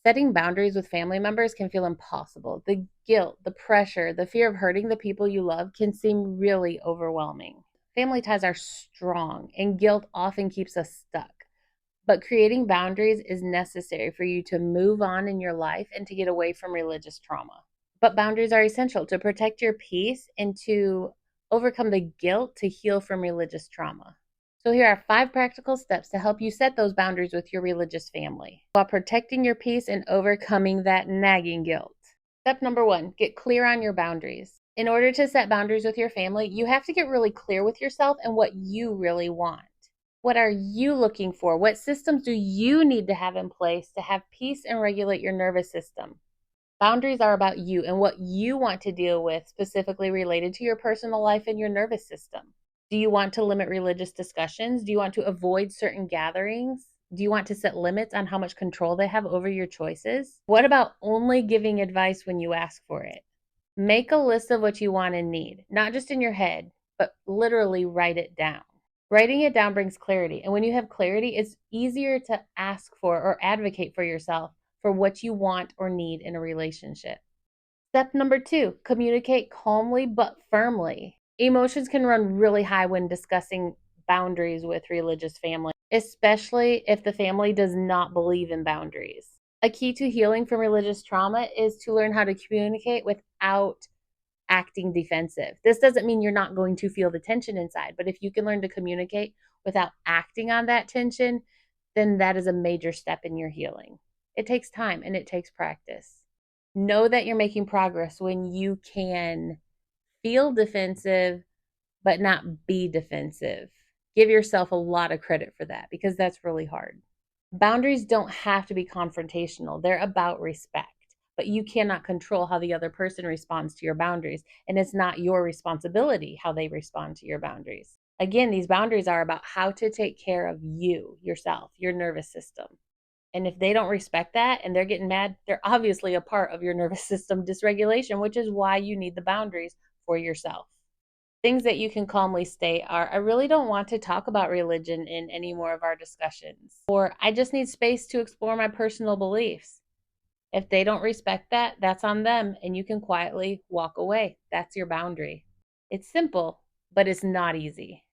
Setting boundaries with family members can feel impossible. The guilt, the pressure, the fear of hurting the people you love can seem really overwhelming. Family ties are strong, and guilt often keeps us stuck. But creating boundaries is necessary for you to move on in your life and to get away from religious trauma. But boundaries are essential to protect your peace and to overcome the guilt to heal from religious trauma. So, here are 5 practical steps to help you set those boundaries with your religious family while protecting your peace and overcoming that nagging guilt. Step number 1, get clear on your boundaries. In order to set boundaries with your family, you have to get really clear with yourself and what you really want. What are you looking for? What systems do you need to have in place to have peace and regulate your nervous system? Boundaries are about you and what you want to deal with, specifically related to your personal life and your nervous system. Do you want to limit religious discussions? Do you want to avoid certain gatherings? Do you want to set limits on how much control they have over your choices? What about only giving advice when you ask for it? Make a list of what you want and need, not just in your head, but literally write it down. Writing it down brings clarity, and when you have clarity, it's easier to ask for or advocate for yourself for what you want or need in a relationship. Step number 2, communicate calmly but firmly. Emotions can run really high when discussing boundaries with religious family, especially if the family does not believe in boundaries. A key to healing from religious trauma is to learn how to communicate without acting defensive. This doesn't mean you're not going to feel the tension inside, but if you can learn to communicate without acting on that tension, then that is a major step in your healing. It takes time and it takes practice. Know that you're making progress when you can feel defensive, but not be defensive. Give yourself a lot of credit for that because that's really hard. Boundaries don't have to be confrontational, they're about respect. But you cannot control how the other person responds to your boundaries, and it's not your responsibility how they respond to your boundaries. Again, these boundaries are about how to take care of you, yourself, your nervous system. And if they don't respect that and they're getting mad, they're obviously a part of your nervous system dysregulation, which is why you need the boundaries for yourself. Things that you can calmly state are, I really don't want to talk about religion in any more of our discussions, or I just need space to explore my personal beliefs. If they don't respect that, that's on them, and you can quietly walk away. That's your boundary. It's simple, but it's not easy.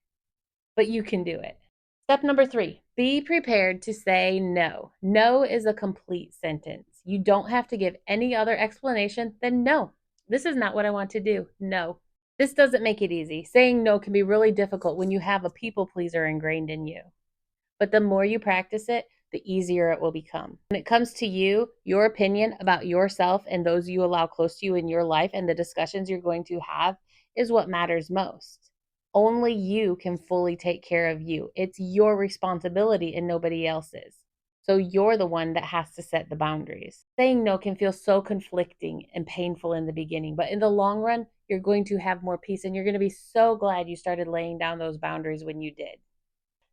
But you can do it. Step number 3, be prepared to say no. No is a complete sentence. You don't have to give any other explanation than no. This is not what I want to do. No. This doesn't make it easy. Saying no can be really difficult when you have a people pleaser ingrained in you. But the more you practice it, the easier it will become. When it comes to you, your opinion about yourself and those you allow close to you in your life and the discussions you're going to have is what matters most. Only you can fully take care of you. It's your responsibility and nobody else's. So you're the one that has to set the boundaries. Saying no can feel so conflicting and painful in the beginning, but in the long run, you're going to have more peace and you're going to be so glad you started laying down those boundaries when you did.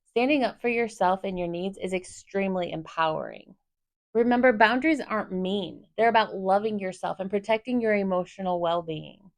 Standing up for yourself and your needs is extremely empowering. Remember, boundaries aren't mean. They're about loving yourself and protecting your emotional well-being.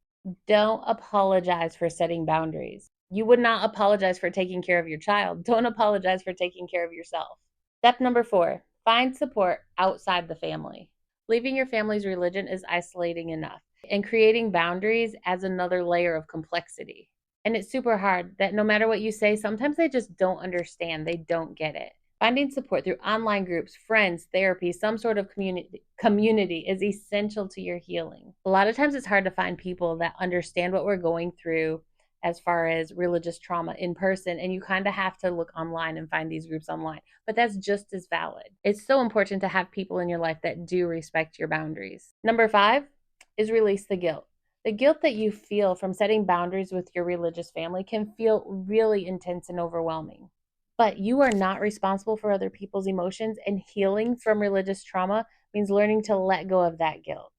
Don't apologize for setting boundaries. You would not apologize for taking care of your child. Don't apologize for taking care of yourself. Step number 4, find support outside the family. Leaving your family's religion is isolating enough, and creating boundaries adds another layer of complexity. And it's super hard that no matter what you say, sometimes they just don't understand. They don't get it. Finding support through online groups, friends, therapy, some sort of community is essential to your healing. A lot of times it's hard to find people that understand what we're going through as far as religious trauma in person, and you kind of have to look online and find these groups online. But that's just as valid. It's so important to have people in your life that do respect your boundaries. Number 5 is release the guilt. The guilt that you feel from setting boundaries with your religious family can feel really intense and overwhelming. But you are not responsible for other people's emotions, and healing from religious trauma means learning to let go of that guilt.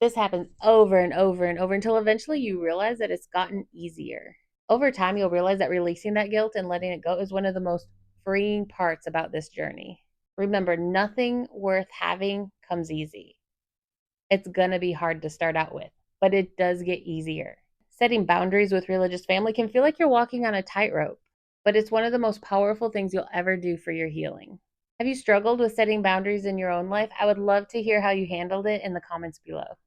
This happens over and over and over until eventually you realize that it's gotten easier. Over time, you'll realize that releasing that guilt and letting it go is one of the most freeing parts about this journey. Remember, nothing worth having comes easy. It's going to be hard to start out with, but it does get easier. Setting boundaries with religious family can feel like you're walking on a tightrope, but it's one of the most powerful things you'll ever do for your healing. Have you struggled with setting boundaries in your own life? I would love to hear how you handled it in the comments below.